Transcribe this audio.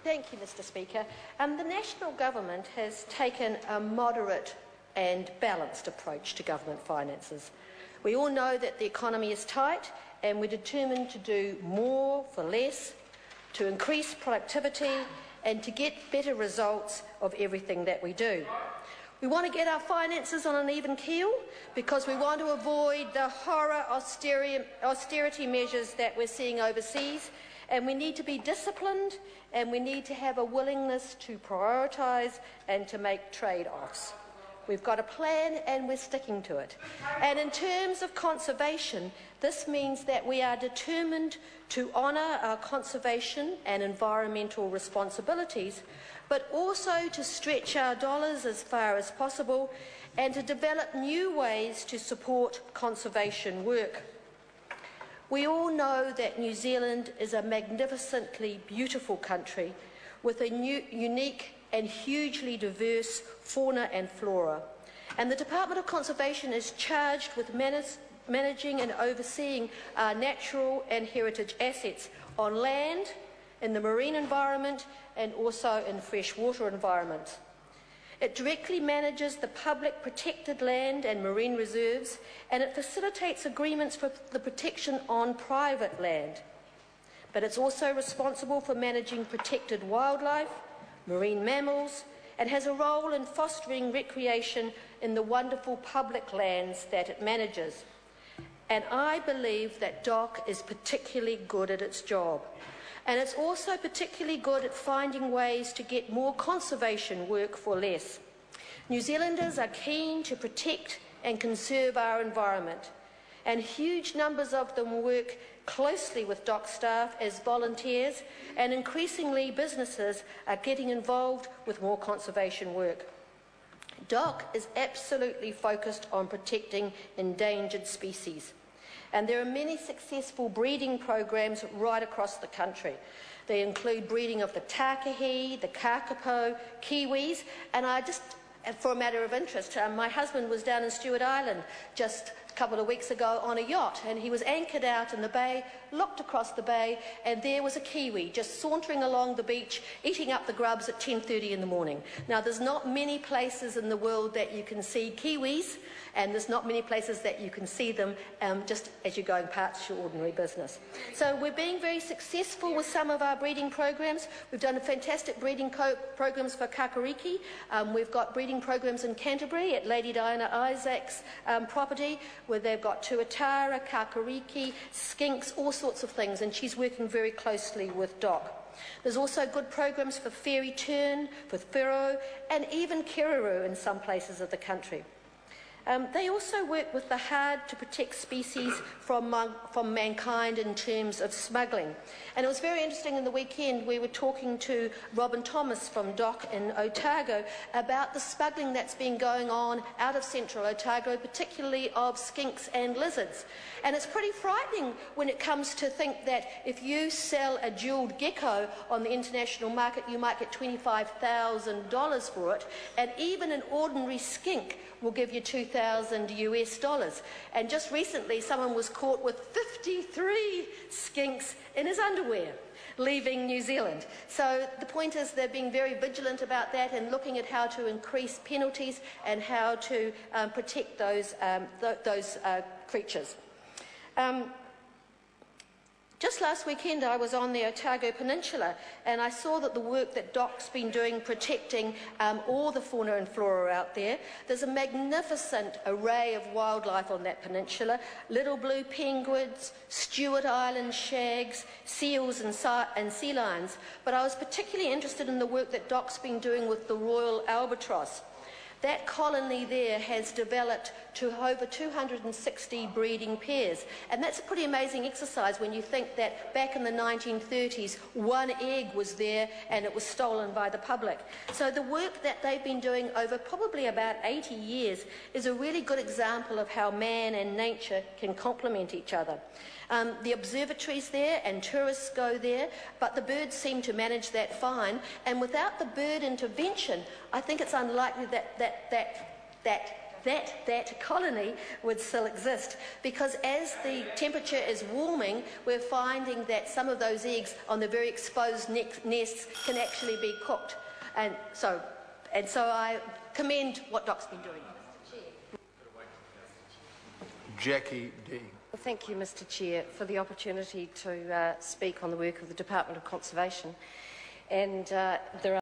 Thank you, Mr. Speaker. The National Government has taken a moderate and balanced approach to government finances. We all know that the economy is tight and we're determined to do more for less, to increase productivity and to get better results of everything that we do. We want to get our finances on an even keel because we want to avoid the horror austerity measures that we're seeing overseas, and we need to be disciplined and we need to have a willingness to prioritise and to make trade-offs. We've got a plan and we're sticking to it. And in terms of conservation, this means that we are determined to honour our conservation and environmental responsibilities, but also to stretch our dollars as far as possible and to develop new ways to support conservation work. We all know that New Zealand is a magnificently beautiful country with a unique and hugely diverse fauna and flora. And the Department of Conservation is charged with managing and overseeing our natural and heritage assets on land, in the marine environment and also in freshwater environments. It directly manages the public protected land and marine reserves, and it facilitates agreements for the protection on private land. But it's also responsible for managing protected wildlife, marine mammals, and has a role in fostering recreation in the wonderful public lands that it manages. And I believe that DOC is particularly good at its job. And it's also particularly good at finding ways to get more conservation work for less. New Zealanders are keen to protect and conserve our environment, and huge numbers of them work closely with DOC staff as volunteers, and increasingly businesses are getting involved with more conservation work. DOC is absolutely focused on protecting endangered species, and there are many successful breeding programs right across the country. They include breeding of the takahi, the kakapo, kiwis, and for a matter of interest, my husband was down in Stewart Island just a couple of weeks ago on a yacht, and he was anchored out in the bay, looked across the bay, and there was a kiwi just sauntering along the beach, eating up the grubs at 10:30 in the morning. Now, there's not many places in the world that you can see kiwis, and there's not many places that you can see them just as you're going past your ordinary business. So we're being very successful with some of our breeding programs. We've done fantastic breeding programs for kakariki. We've got breeding programs in Canterbury at Lady Diana Isaac's property, where they've got tuatara, kakariki, skinks, all sorts of things, and she's working very closely with DOC. There's also good programs for fairy tern, for whiro, and even kiruru in some places of the country. They also work with the hard-to-protect species from mankind in terms of smuggling. And it was very interesting in the weekend we were talking to Robin Thomas from DOC in Otago about the smuggling that's been going on out of central Otago, particularly of skinks and lizards. And it's pretty frightening when it comes to think that if you sell a jewelled gecko on the international market, you might get $25,000 for it, and even an ordinary skink will give you $2,000 US. And just recently someone was caught with 53 skinks in his underwear leaving New Zealand. So the point is they're being very vigilant about that and looking at how to increase penalties and how to protect those creatures. Just last weekend I was on the Otago Peninsula, and I saw that the work that DOC's been doing protecting all the fauna and flora out there. There's a magnificent array of wildlife on that peninsula: little blue penguins, Stewart Island shags, seals and sea lions. But I was particularly interested in the work that DOC's been doing with the royal albatross. That colony there has developed to over 260 breeding pairs. And that's a pretty amazing exercise when you think that back in the 1930s, one egg was there and it was stolen by the public. So the work that they've been doing over probably about 80 years is a really good example of how man and nature can complement each other. The observatory's there and tourists go there, but the birds seem to manage that fine. And without the bird intervention, I think it's unlikely that that colony would still exist, because as the temperature is warming, we're finding that some of those eggs on the very exposed nests can actually be cooked. And so I commend what DOC's been doing. Jackie Dean. Well, thank you, Mr Chair, for the opportunity to speak on the work of the Department of Conservation. And there are